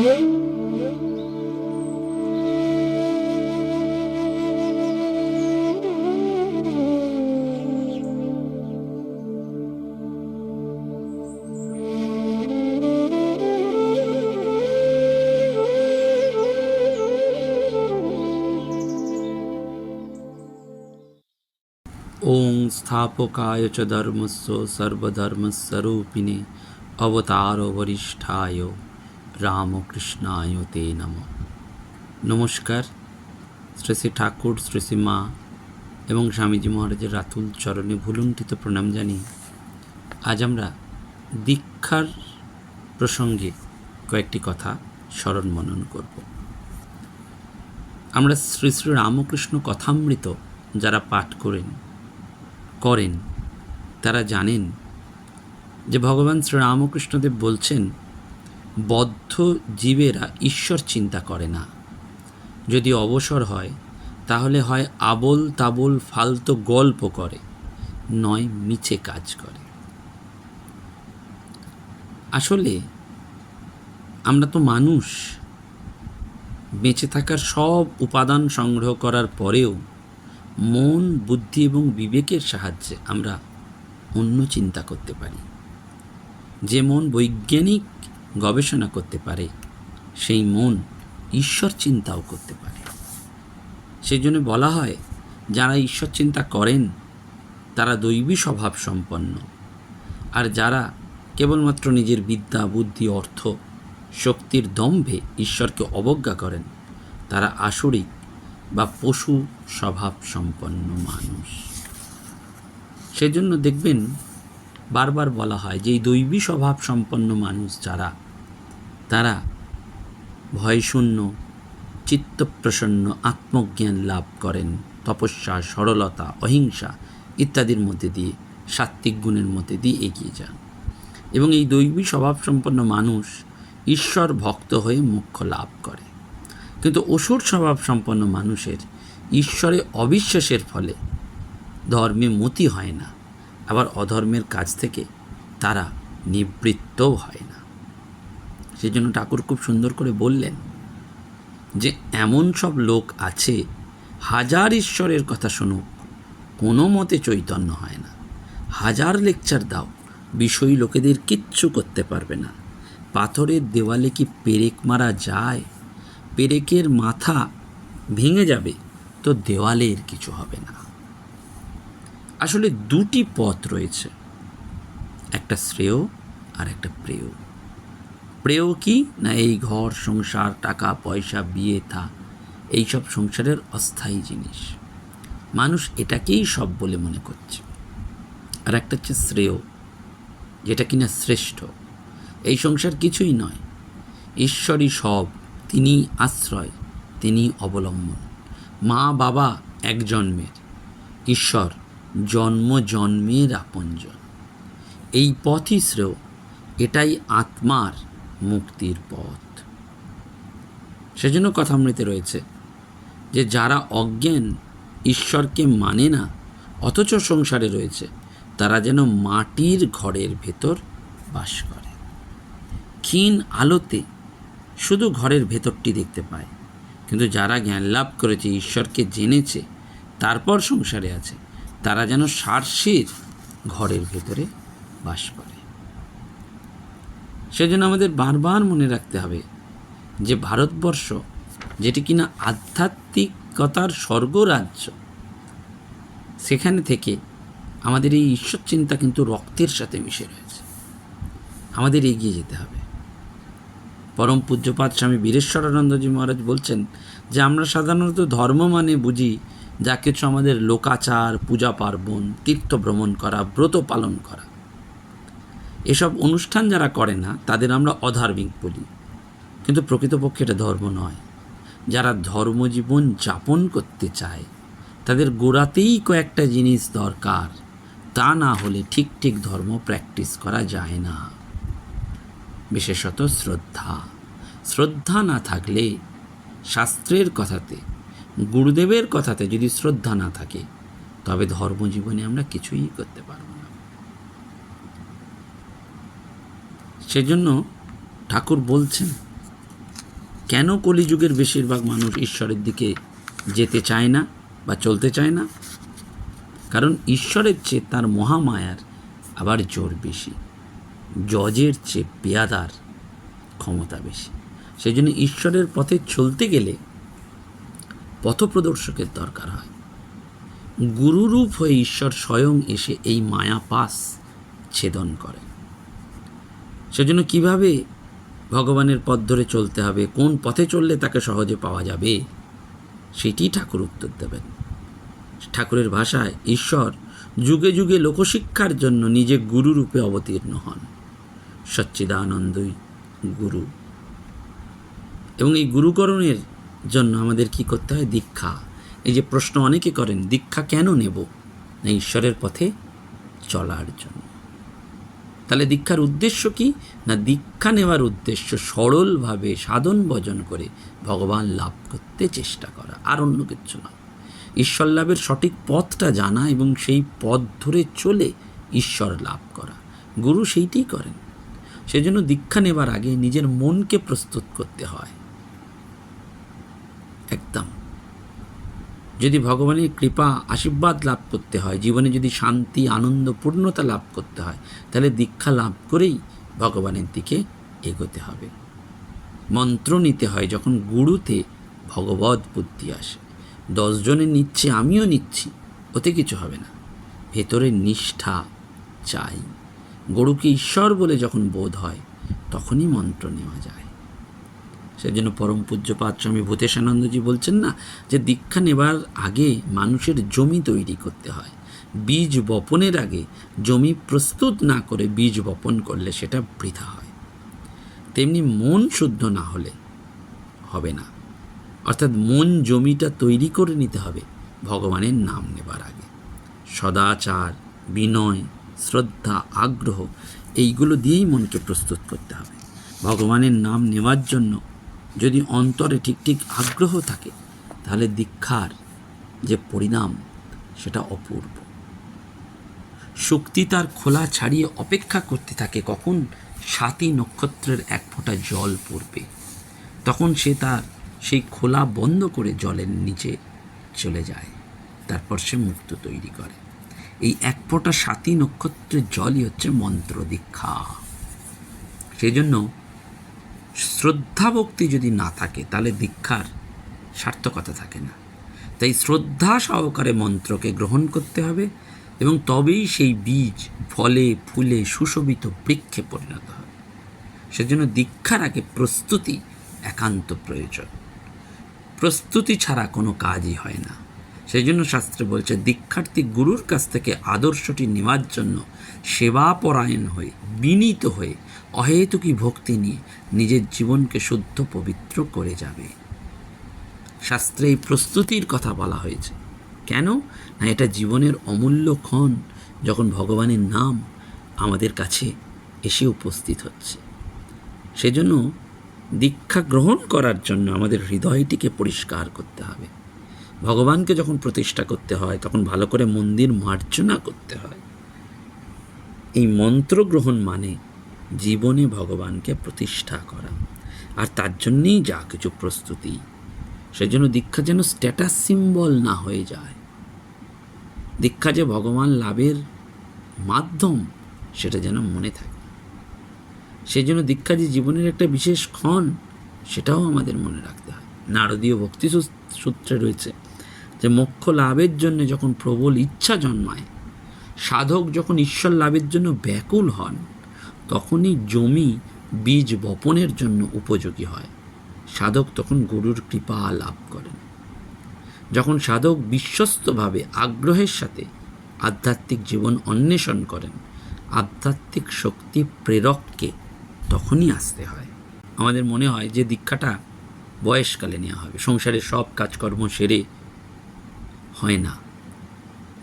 ওং স্থাপকায় চ ধর্মস্য সর্বধর্মস্বরূপিণে অবতার বরিষ্ঠায় রামকৃষ্ণায় তে নমঃ। নমস্কার। শ্রী শ্রী ঠাকুর, শ্রী শ্রী মা এবং স্বামীজি মহারাজের রাতুল চরণে ভুলুণ্ঠিত প্রণাম জানিয়ে আজ আমরা দীক্ষার প্রসঙ্গে কয়েকটি কথা স্মরণ মনন করব। আমরা শ্রী শ্রী রামকৃষ্ণ কথামৃত যারা পাঠ করেন তারা জানেন যে ভগবান শ্রীরামকৃষ্ণদেব বলছেন, বদ্ধ জীবেরা ঈশ্বর চিন্তা করে না। যদি অবসর হয় তাহলে হয় আবোল তাবোল ফালতু গল্প করে, নয় মিছে কাজ করে। আসলে আমরা তো মানুষ, বেঁচে থাকার সব উপাদান সংগ্রহ করার পরেও মন, বুদ্ধি এবং বিবেকের সাহায্যে আমরা অন্য চিন্তা করতে পারি। যে মন বৈজ্ঞানিক গবেষণা করতে পারে, সেই মন ঈশ্বর চিন্তাও করতে পারে। সেই জন্য বলা হয়, যারা ঈশ্বর চিন্তা করেন তারা দৈবী স্বভাব সম্পন্ন, আর যারা কেবলমাত্র নিজের বিদ্যা, বুদ্ধি, অর্থ, শক্তির দম্ভে ঈশ্বরকে অবজ্ঞা করেন তারা আসরিক বা পশু স্বভাব সম্পন্ন মানুষ। সেজন্য দেখবেন বারবার বলা হয় যে এই দৈবী স্বভাব সম্পন্ন মানুষ যারা, তারা ভয়শূন্য, চিত্তপ্রসন্ন আত্মজ্ঞান লাভ করেন, তপস্যা, সরলতা, অহিংসা ইত্যাদির মধ্যে দিয়ে, সাত্ত্বিক গুণের মধ্যে দিয়ে এগিয়ে যান। এবং এই দৈবী স্বভাব সম্পন্ন মানুষ ঈশ্বর ভক্ত হয়ে মোক্ষ লাভ করে। কিন্তু অসুর স্বভাব সম্পন্ন মানুষের ঈশ্বরে অবিশ্বাসের ফলে ধর্মে মতি হয় না, আবার অধর্মের কাজ থেকে তারা নিবৃত্তও হয় না। সেই জন্য ঠাকুর খুব সুন্দর করে বললেন যে এমন সব লোক আছে, হাজার ঈশ্বরের কথা শুনুক, কোনো মতে চৈতন্য হয় না। হাজার লেকচার দাও, বিষয়ী লোকেদের কিচ্ছু করতে পারবে না। পাথরের দেওয়ালে কি পেরেক মারা যায়? পেরেকের মাথা ভেঙে যাবে, তো দেওয়ালের কিছু হবে না। আসলে দুটি পথ রয়েছে, একটা শ্রেয় আর একটা প্রেয়। প্রেয় কি না, এই ঘর সংসার, টাকা পয়সা, বিয়ে থা, এইসব সংসারের অস্থায়ী জিনিস, মানুষ এটাকেই সব বলে মনে করছে। আর একটা হচ্ছে শ্রেয়, যেটা কিনা শ্রেষ্ঠ। এই সংসার কিছুই নয়, ঈশ্বরই সব, তিনি আশ্রয়, তিনি অবলম্বন। মা বাবা এক জন্মের, ঈশ্বর জন্ম জন্মের আপনজন। এই পথই শ্রেয়, এটাই আত্মার মুক্তির পথ। সেজন্য কথামৃতে রয়েছে যে যারা অজ্ঞান, ঈশ্বরকে মানে না, অথচ সংসারে রয়েছে, তারা যেন মাটির ঘরের ভেতর বাস করে। ক্ষীণ আলোতে শুধু ঘরের ভেতরটি দেখতে পায়, কিন্তু যারা জ্ঞান লাভ করেছে, ঈশ্বরকে জেনেছে, তারপর সংসারে আছে, তারা যেন সার্সের ঘরের ভেতরে বাস করে। সেজন্য আমাদের বারবার মনে রাখতে হবে যে ভারতবর্ষ, যেটি কিনা আধ্যাত্মিকতার স্বর্গরাজ্য, সেখানে থেকে আমাদের এই ঈশ্বর চিন্তা কিন্তু রক্তের সাথে মিশে রয়েছে। আমাদের এগিয়ে যেতে হবে। পরম পূজ্যপাদ স্বামী বীরেশ্বরানন্দজি মহারাজ বলছেন যে আমরা সাধারণত ধর্ম মানে বুঝি যা কিছু আমাদের লোকাচার, পূজা পার্বণ, তীর্থ ভ্রমণ করা, ব্রত পালন করা। এসব অনুষ্ঠান যারা করে না তাদের আমরা অধার্মিক বলি, কিন্তু প্রকৃতপক্ষে এটা ধর্ম নয়। যারা ধর্মজীবন যাপন করতে চায় তাদের গোড়াতেই কয়েকটা জিনিস দরকার, তা না হলে ঠিক ঠিক ধর্ম প্র্যাকটিস করা যায় না। বিশেষত শ্রদ্ধা না থাকলে, শাস্ত্রের কথাতে, গুরুদেবের কথাতে যদি শ্রদ্ধা না থাকে, তবে ধর্মজীবনে আমরা কিছুই করতে পারব না। সেজন্য ঠাকুর বলছেন কেন কলিযুগের বেশিরভাগ মানুষ ঈশ্বরের দিকে যেতে চায় না বা চলতে চায় না? কারণ ঈশ্বরের চেয়ে তার মহামায়ার আবার জোর বেশি, জজের চেয়ে পেয়াদার ক্ষমতা বেশি। সেই জন্য ঈশ্বরের পথে চলতে গেলে পথপ্রদর্শকের দরকার হয়। গুরুরূপ হয়ে ঈশ্বর স্বয়ং এসে এই মায়া পাশ ছেদন করে। সেজন্য কিভাবে ভগবানের পথ ধরে চলতে হবে, কোন পথে চললে তাকে সহজে পাওয়া যাবে, সেটি ঠাকুর উত্তর দেবেন। ঠাকুরের ভাষায় ঈশ্বর যুগে যুগে লোকশিক্ষার জন্য নিজে গুরুরূপে অবতীর্ণ হন, সচ্চিদানন্দই গুরু। এবং এই গুরুকরণের জন্য আমাদের কি করতে হয়? দীক্ষা। এই যে প্রশ্ন অনেকে করেন, দীক্ষা কেন নেব? না, ঈশ্বরের পথে চলার জন্য। তাহলে দীক্ষার উদ্দেশ্য কি? না, দীক্ষা নেওয়ার উদ্দেশ্য সরলভাবে সাধন ভজন করে ভগবান লাভ করতে চেষ্টা করা, আর অন্য কিছু না। ঈশ্বর লাভের সঠিক পথটা জানা এবং সেই পথ ধরে চলে ঈশ্বর লাভ করা। গুরু সেইটিই করেন। সেজন্য দীক্ষা নেবার আগে নিজের মনকে প্রস্তুত করতে হয় একদম। যদি ভগবানের কৃপা আশীর্বাদ লাভ করতে হয়, জীবনে যদি শান্তি আনন্দ পূর্ণতা লাভ করতে হয়, তাহলে দীক্ষা লাভ করেই ভগবানের দিকে এগোতে হবে। মন্ত্র নিতে হয় যখন গুরুতে ভগবৎ বুদ্ধি আসে। 10 জনে নিচ্ছে, আমিও নিচ্ছি, ওতে কিছু হবে না। ভেতরে নিষ্ঠা চাই। গুরুকে ঈশ্বর বলে যখন বোধ হয়, তখনই মন্ত্র নেওয়া যায়। সেজন্য পরম পূজ্যপাদ স্বামী ভূতেশানন্দজি বলছেন না, যে দীক্ষা নেবার আগে মানুষের জমি তৈরি করতে হয়। বীজ বপনের আগে জমি প্রস্তুত না করে বীজ বপন করলে সেটা বৃথা হয়। তেমনি মন শুদ্ধ না হলে হবে না। অর্থাৎ মন জমিটা তৈরি করে নিতে হবে ভগবানের নাম নেবার আগে। সদাচার, বিনয়, শ্রদ্ধা, আগ্রহ, এইগুলো দিয়েই মনকে প্রস্তুত করতে হবে ভগবানের নাম নেওয়ার জন্য। যদি অন্তরে ঠিক ঠিক আগ্রহ থাকে, তাহলে দীক্ষার যে পরিণাম সেটা অপূর্ব। শক্তি তার খোলা ছাড়িয়ে অপেক্ষা করতে থাকে কখন স্বাতী নক্ষত্রের এক ফোঁটা জল পড়বে। তখন সে তার সেই খোলা বন্ধ করে জলের নিচে চলে যায়, তারপর সে মুক্ত তৈরি করে। এই এক ফোঁটা স্বাতী নক্ষত্রের জলই হচ্ছে মন্ত্র দীক্ষা। সেই জন্য শ্রদ্ধা ভক্তি যদি না থাকে, তাহলে দীক্ষার সার্থকতা থাকে না। তাই শ্রদ্ধা সহকারে মন্ত্রকে গ্রহণ করতে হবে, এবং তবেই সেই বীজ ফলে ফুলে সুশোভিত বৃক্ষে পরিণত হবে। সেজন্য দীক্ষার আগে প্রস্তুতি একান্ত প্রয়োজন। প্রস্তুতি ছাড়া কোনো কাজই হয় না। সেই জন্য শাস্ত্রে বলছে, দীক্ষার্থী গুরুর কাছ থেকে আদর্শটি নেওয়ার জন্য সেবাপরায়ণ হয়ে, বিনীত হয়ে, অহেতুকী ভক্তি নিয়ে নিজের জীবনকে শুদ্ধ পবিত্র করে যাবে। শাস্ত্রে এই প্রস্তুতির কথা বলা হয়েছে। কেন? না, এটা জীবনের অমূল্য ক্ষণ, যখন ভগবানের নাম আমাদের কাছে এসে উপস্থিত হচ্ছে। সেজন্য দীক্ষা গ্রহণ করার জন্য আমাদের হৃদয়টিকে পরিষ্কার করতে হবে। ভগবানকে যখন প্রতিষ্ঠা করতে হয়, তখন ভালো করে মন্দির মার্জনা করতে হয়। এই মন্ত্র গ্রহণ মানে জীবনে ভগবানকে প্রতিষ্ঠা করা, আর তার জন্যেই যা কিছু প্রস্তুতি। সেজন্য দীক্ষা যেন স্ট্যাটাস সিম্বল না হয়ে যায়। দীক্ষা যে ভগবান লাভের মাধ্যম, সেটা যেন মনে থাকে। সেই জন্য দীক্ষা যে জীবনের একটা বিশেষ ক্ষণ, সেটাও আমাদের মনে রাখতে হয়। নারদীয় ভক্তি সূত্রে রয়েছে যে মোক্ষ লাভের জন্য যখন প্রবল ইচ্ছা জন্মায়, সাধক যখন ঈশ্বর লাভের জন্য ব্যাকুল হন, তখনই জমি বীজ বপনের জন্য উপযোগী হয়। সাধক তখন গুরুর কৃপা লাভ করেন। যখন সাধক বিশ্বস্তভাবে আগ্রহের সাথে আধ্যাত্মিক জীবন অন্বেষণ করেন, আধ্যাত্মিক শক্তি প্রেরককে তখনই আসতে হয়। আমাদের মনে হয় যে দীক্ষাটা বয়সকালে নেওয়া হবে, সংসারের সব কাজকর্ম সেরে। হয় না।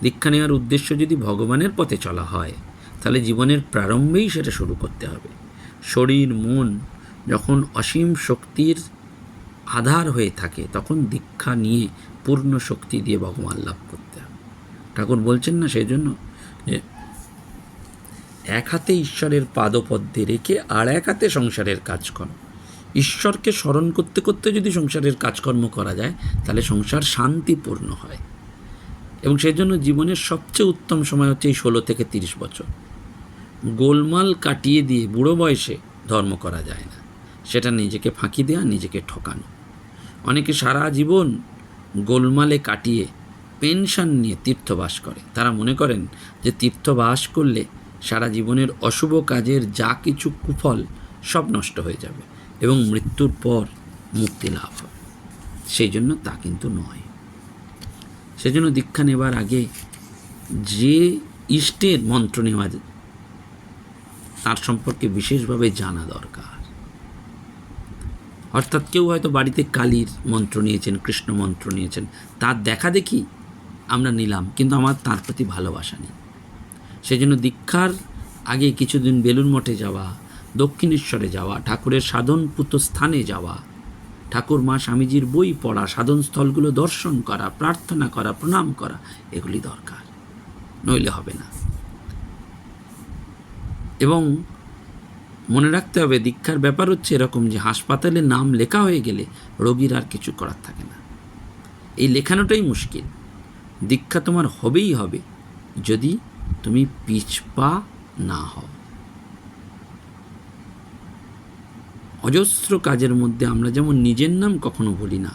দীক্ষা নেওয়ার উদ্দেশ্য যদি ভগবানের পথে চলা হয়, তাহলে জীবনের প্রারম্ভেই সেটা শুরু করতে হবে। শরীর মন যখন অসীম শক্তির আধার হয়ে থাকে, তখন দীক্ষা নিয়ে পূর্ণ শক্তি দিয়ে ভগবান লাভ করতে হবে। ঠাকুর বলছেন না, সেই জন্য যে এক হাতে ঈশ্বরের পাদপদ্মে রেখে আর এক হাতে সংসারের কাজ করো, ঈশ্বরকে স্মরণ করতে করতে যদি সংসারের কাজকর্ম করা যায় তাহলে সংসার শান্তিপূর্ণ হয়। এবং সেই জন্য জীবনের সবচেয়ে উত্তম সময় হচ্ছে এই 16 থেকে 30 বছর। গোলমাল কাটিয়ে দিয়ে বুড়ো বয়সে ধর্ম করা যায় না, সেটা নিজেকে ফাঁকি দেওয়া, নিজেকে ঠকানো। অনেকে সারা জীবন গোলমালে কাটিয়ে পেনশন নিয়ে তীর্থবাস করে। তারা মনে করেন যে তীর্থবাস করলে সারা জীবনের অশুভ কাজের যা কিছু কুফল সব নষ্ট হয়ে যাবে এবং মৃত্যুর পর মুক্তি লাভ হবে। সেই জন্য তা কিন্তু নয়। সেজন্য দীক্ষা নেবার আগে যে ইষ্টের মন্ত্র নেওয়া তার সম্পর্কে বিশেষভাবে জানা দরকার। অর্থাৎ কেউ হয়তো বাড়িতে কালীর মন্ত্র নিয়েছেন, কৃষ্ণ মন্ত্র নিয়েছেন, তার দেখা দেখি আমরা নিলাম, কিন্তু আমার তার প্রতি ভালোবাসা নেই। সেই জন্য দীক্ষার আগে কিছুদিন বেলুড় মঠে যাওয়া, দক্ষিণেশ্বরে যাওয়া, ঠাকুরের সাধনপুত স্থানে যাওয়া, ঠাকুর মা স্বামীজির বই পড়া, সাধনস্থলগুলো দর্শন করা, প্রার্থনা করা, প্রণাম করা, এগুলি দরকার, নইলে হবে না। এবং মনে রাখতে হবে দীক্ষার ব্যাপার হচ্ছে এরকম যে হাসপাতালে নাম লেখা হয়ে গেলে রোগীর আর কিছু করার থাকে না। এই লেখানোটাই মুশকিল। দীক্ষা তোমার হবেই হবে যদি তুমি পিছপা না হও। অজস্র কাজের মধ্যে আমরা যেমন নিজের নাম কখনো ভুলি না,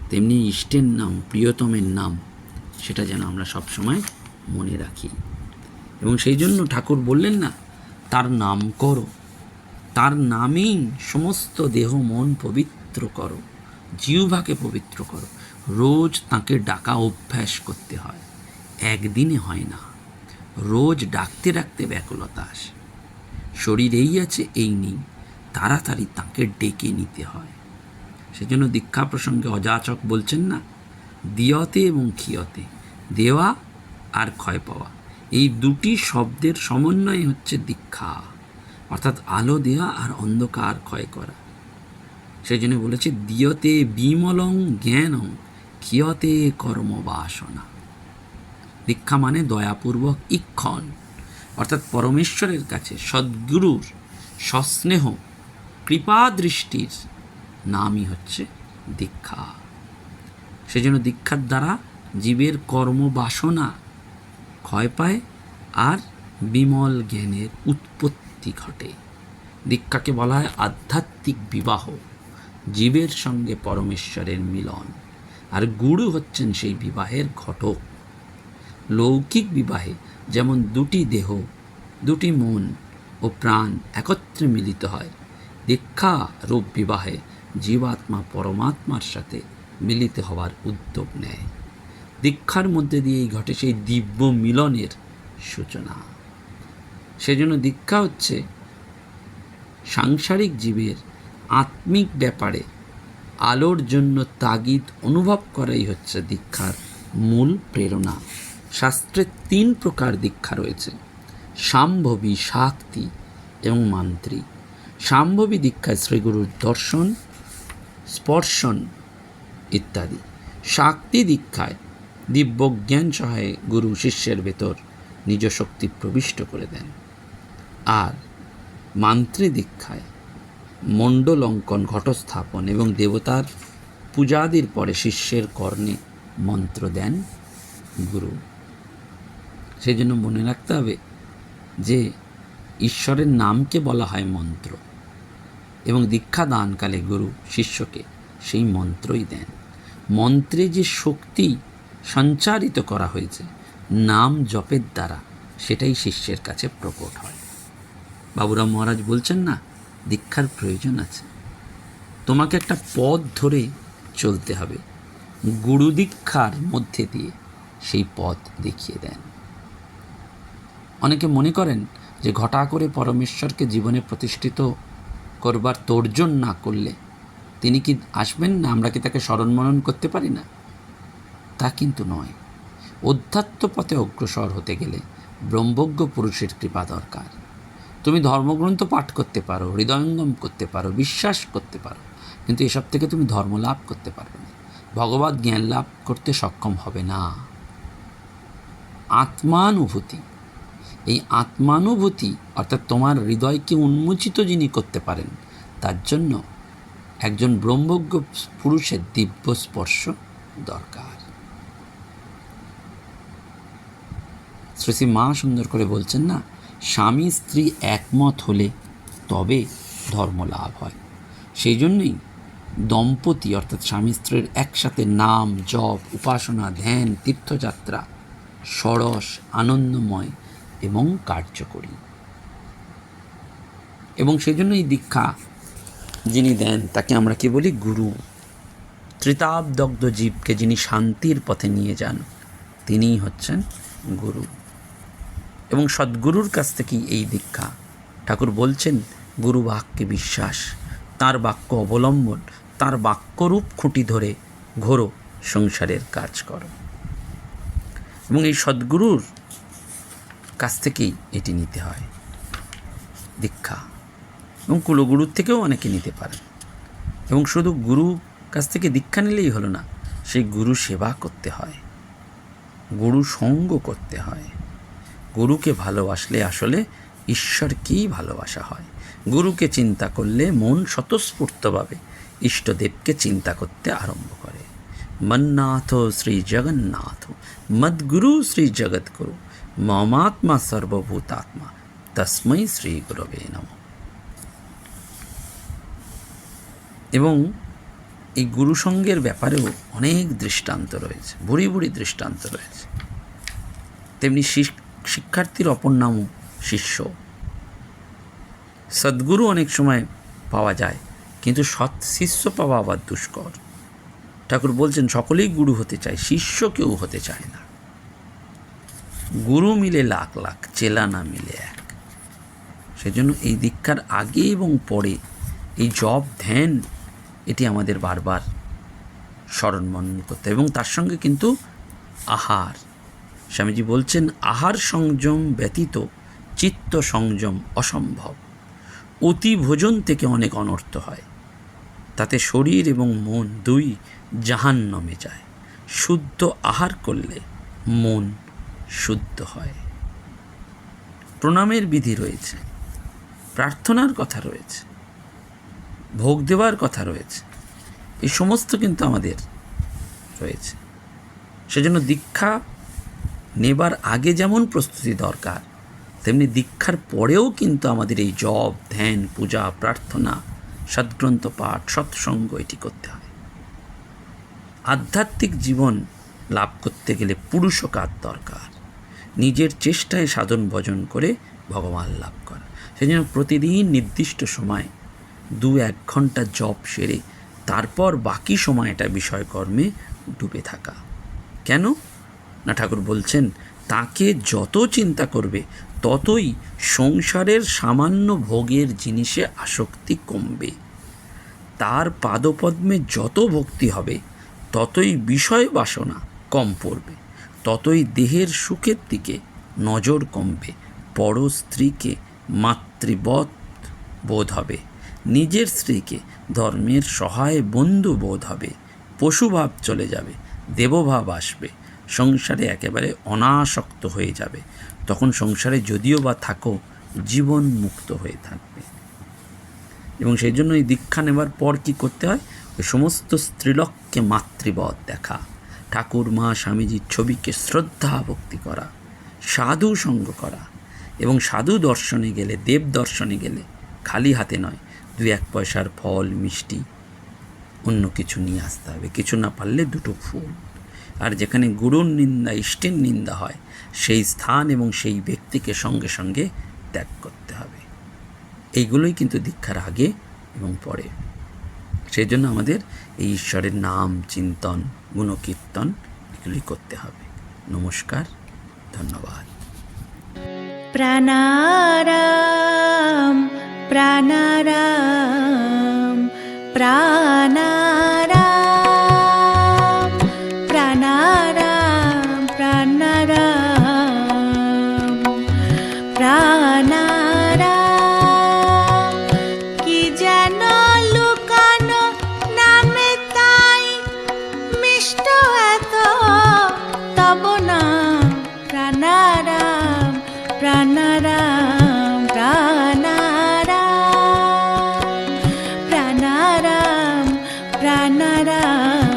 তেমনি ইষ্টের নাম, প্রিয়তমের নাম, সেটা যেন আমরা সবসময় মনে রাখি। এবং সেই জন্য ঠাকুর বললেন না, তার নাম করো, তার নামেই সমস্ত দেহ মন পবিত্র করো, জিহ্বাকে পবিত্র করো। রোজ তাকে ডাকা অভ্যাস করতে হয়, একদিনে হয় না। রোজ ডাকতে ডাকতে ব্যাকুলতা আসে। শরীর এই আছে এই নেই, তাড়াতাড়ি তাকে ডেকে নিতে হয়। সেজন্য দীক্ষা প্রসঙ্গে অযাচক বলছেন না, দিয়তে এবং ক্ষিয়তে, দেওয়া আর ক্ষয় পাওয়া, এই দুটি শব্দের সমন্বয় হচ্ছে দীক্ষা। অর্থাৎ আলো দেওয়া আর অন্ধকার ক্ষয় করা। সেই জন্য বলেছে দিয়তে বিমলং জ্ঞানং ক্ষিয়তে কর্মবাসনা। দীক্ষা মানে দয়াপূর্বক ইক্ষণ, অর্থাৎ পরমেশ্বরের কাছে সদ্গুরুর সস্নেহ কৃপা দৃষ্টির নামই হচ্ছে দীক্ষা। সেজন্য দীক্ষার দ্বারা জীবের কর্মবাসনা ক্ষয় পায় আর বিমল জ্ঞানের উৎপত্তি ঘটে। দীক্ষাকে বলা হয় আধ্যাত্মিক বিবাহ, জীবের সঙ্গে পরমেশ্বরের মিলন, আর গুরু হচ্ছেন সেই বিবাহের ঘটক। লৌকিক বিবাহে যেমন দুটি দেহ, দুটি মন ও প্রাণ একত্রে মিলিত হয়, দীক্ষা রূপ বিবাহে জীবাত্মা পরমাত্মার সাথে মিলিত হওয়ার উদ্যোগ নেয়। দীক্ষার মধ্যে দিয়েই ঘটে সেই দিব্য মিলনের সূচনা। সেজন্য দীক্ষা হচ্ছে সাংসারিক জীবের আত্মিক ব্যাপারে আলোর জন্য তাগিদ অনুভব করাই হচ্ছে দীক্ষার মূল প্রেরণা। শাস্ত্রে 3 প্রকার দীক্ষা রয়েছে, সাম্ভবী, শাক্তি এবং মান্ত্রী। সাম্ভবী দীক্ষায় শ্রীগুরুর দর্শন, স্পর্শন ইত্যাদি। শাক্তি দীক্ষায় দিব্যজ্ঞান সহায়ে গুরু শিষ্যের ভেতর নিজ শক্তি প্রবিষ্ট করে দেন। আর মান্ত্রী দীক্ষায় মণ্ডল অঙ্কন, ঘটস্থাপন এবং দেবতার পূজাদির পরে শিষ্যের কর্ণে মন্ত্র দেন গুরু। সেই জন্য মনে রাখতে হবে যে ঈশ্বরের নামকে বলা হয় মন্ত্র, এবং দীক্ষা দানকালে গুরু শিষ্যকে সেই মন্ত্রই দেন। মন্ত্রে যে শক্তি সঞ্চারিত করা হয়েছে নাম জপের দ্বারা, সেটাই শিষ্যের কাছে প্রকট হয়। বাবুরাম মহারাজ বলছেন না, দীক্ষার প্রয়োজন আছে, তোমাকে একটা পথ ধরে চলতে হবে। গুরু দীক্ষার মধ্যে দিয়ে সেই পথ দেখিয়ে দেন। অনেকে মনে করেন যে ঘটা করে পরমেশ্বরকে জীবনে প্রতিষ্ঠিত করবার তোড়জোড় না করলে তিনি কি আসবেন না, আমরা কি তাকে স্মরণ মনন করতে পারি না? তা কিন্তু নয়। অধ্যাত্ম পথে অগ্রসর হতে গেলে ব্রহ্মজ্ঞ পুরুষের কৃপা দরকার। তুমি ধর্মগ্রন্থ পাঠ করতে পারো, হৃদয়ঙ্গম করতে পারো, বিশ্বাস করতে পারো, কিন্তু এসব থেকে তুমি ধর্ম লাভ করতে পারবে না, ভগবত জ্ঞান লাভ করতে সক্ষম হবে না। আত্মানুভূতি, এই আত্মানুভূতি অর্থাৎ তোমার হৃদয়কে উন্মোচিত যিনি করতে পারেন, তার জন্য একজন ব্রহ্মজ্ঞ পুরুষের দিব্য স্পর্শ দরকার। শ্রী শ্রী মা সুন্দর করে বলছেন না, স্বামী স্ত্রী একমত হলে তবে ধর্ম লাভ হয়। সেই জন্যই দম্পতি অর্থাৎ স্বামী স্ত্রীর একসাথে নাম জপ, উপাসনা, ধ্যান, তীর্থযাত্রা সরস, আনন্দময় এবং কার্যকরী। এবং সেই জন্য এই দীক্ষা যিনি দেন তাকে আমরা কি বলি? গুরু। ত্রিতাবদগ্ধ জীবকে যিনি শান্তির পথে নিয়ে যান তিনিই হচ্ছেন গুরু। এবং সদ্গুরুর কাছ থেকেই এই দীক্ষা। ঠাকুর বলছেন, গুরু বাক্যে বিশ্বাস, তার বাক্য অবলম্বন, তার বাক্যরূপ খুঁটি ধরে ঘোরো সংসারের কাজ করো। এবং এই সদ্গুরুর কাছ থেকেই এটি নিতে হয় দীক্ষা। এবং কুলগুরুর থেকেও অনেকে নিতে পারে। এবং শুধু গুরু কাছ থেকে দীক্ষা নিলেই হলো না, সেই গুরু সেবা করতে হয়, গুরু সঙ্গ করতে হয়। গুরুকে ভালোবাসলে আসলে ঈশ্বরকেই ভালোবাসা হয়। গুরুকে চিন্তা করলে মন স্বতঃস্ফূর্তভাবে ইষ্টদেবকে চিন্তা করতে আরম্ভ করে। মন্নাথ শ্রী জগন্নাথ মদ্গুরু শ্রী জগৎগুরু মমাত্মা সর্বভূতাত্মা তস্मै শ্রী গুরবে নমঃ। এবং এই গুরুসঙ্গের ব্যাপারেও অনেক দৃষ্টান্ত রয়েছে, ভুরি ভুরি দৃষ্টান্ত রয়েছে। তেমনি শিক্ষার্থীর অপর নামও শিষ্য। সদ্গুরু অনেক সময় পাওয়া যায়, কিন্তু সৎ শিষ্য পাওয়া আবার দুষ্কর। ঠাকুর বলছেন, সকলেই গুরু হতে চায়, শিষ্য কেউ হতে চায় না। গুরু মিলে লাখ লাখ, চেলা না মিলে এক। সেজন্য এই দীক্ষার আগে এবং পরে এই জপ ধ্যান এটি আমাদের বারবার স্মরণ মনন করতে, এবং তার সঙ্গে কিন্তু আহার। স্বামীজি বলছেন, আহার সংযম ব্যতীত চিত্ত সংযম অসম্ভব। অতি ভোজন থেকে অনেক অনর্থ হয়, তাতে শরীর এবং মন দুই জাহান্নামে যায়। শুদ্ধ আহার করলে মন শুদ্ধ হয়। প্রণামের বিধি রয়েছে, প্রার্থনার কথা রয়েছে, ভোগ দেওয়ার কথা রয়েছে, এই সমস্ত কিন্তু আমাদের রয়েছে। সেজন্য দীক্ষা নেবার আগে যেমন প্রস্তুতি দরকার, তেমনি দীক্ষার পরেও কিন্তু আমাদের এই জপ ধ্যান পূজা প্রার্থনা সদ্গ্রন্থ পাঠ সৎসঙ্গ এটি করতে হয়। আধ্যাত্মিক জীবন লাভ করতে গেলে পুরুষকার দরকার, নিজের চেষ্টায় সাধন ভজন করে ভগবান লাভ করা। সেই জন্য প্রতিদিন নির্দিষ্ট সময় 2-1 ঘন্টা জপ সেরে তারপর বাকি সময়টা বিষয়কর্মে ডুবে থাকা। কেন না, ঠাকুর বলছেন, তাকে যত চিন্তা করবে ততই সংসারের সামান্য ভোগের জিনিসে আসক্তি কমবে। তার পাদপদ্মে যত ভক্তি হবে ততই বিষয় বাসনা কম পড়বে, ততই দেহের সুখের দিকে নজর কমবে। পর স্ত্রীকে মাতৃবৎ বোধ হবে, নিজের স্ত্রীকে ধর্মের সহায় বন্ধু বোধ হবে। পশুভাব চলে যাবে, দেবভাব আসবে, সংসারে একেবারে অনাসক্ত হয়ে যাবে। তখন সংসারে যদিও বা থাকো, জীবন মুক্ত হয়ে থাকবে। এবং সেই জন্য এই দীক্ষা নেবার পর কি করতে হয়? ওই সমস্ত স্ত্রীলোককে মাতৃবৎ দেখা, ঠাকুর মা স্বামীজির ছবিকে শ্রদ্ধা ভক্তি করা, সাধু সঙ্গ করা। এবং সাধু দর্শনে গেলে, দেব দর্শনে গেলে খালি হাতে নয়, 2-1 পয়সার ফল মিষ্টি অন্য কিছু নিয়ে আসতে হবে, কিছু না পারলে 2টো ফুল। আর যেখানে গুরুর নিন্দা ইষ্টের নিন্দা হয়, সেই স্থান এবং সেই ব্যক্তিকে সঙ্গে সঙ্গে ত্যাগ করতে হবে। এইগুলোই কিন্তু দীক্ষার আগে এবং পরে। সেই জন্য আমাদের এই ঈশ্বরের নাম চিন্তন গুণকীর্তন এগুলি করতে হবে। নমস্কার, ধন্যবাদ। প্রাণারাম প্রাণারাম প্রাণারাম প্রাণারাম প্রাণারাম প্রাণারাম। কি যেন লুকানো নামে তাই মিষ্ট এত তব নাম। প্রাণারাম প্রাণারাম প্রাণারাম প্রাণারাম নারায়ণ।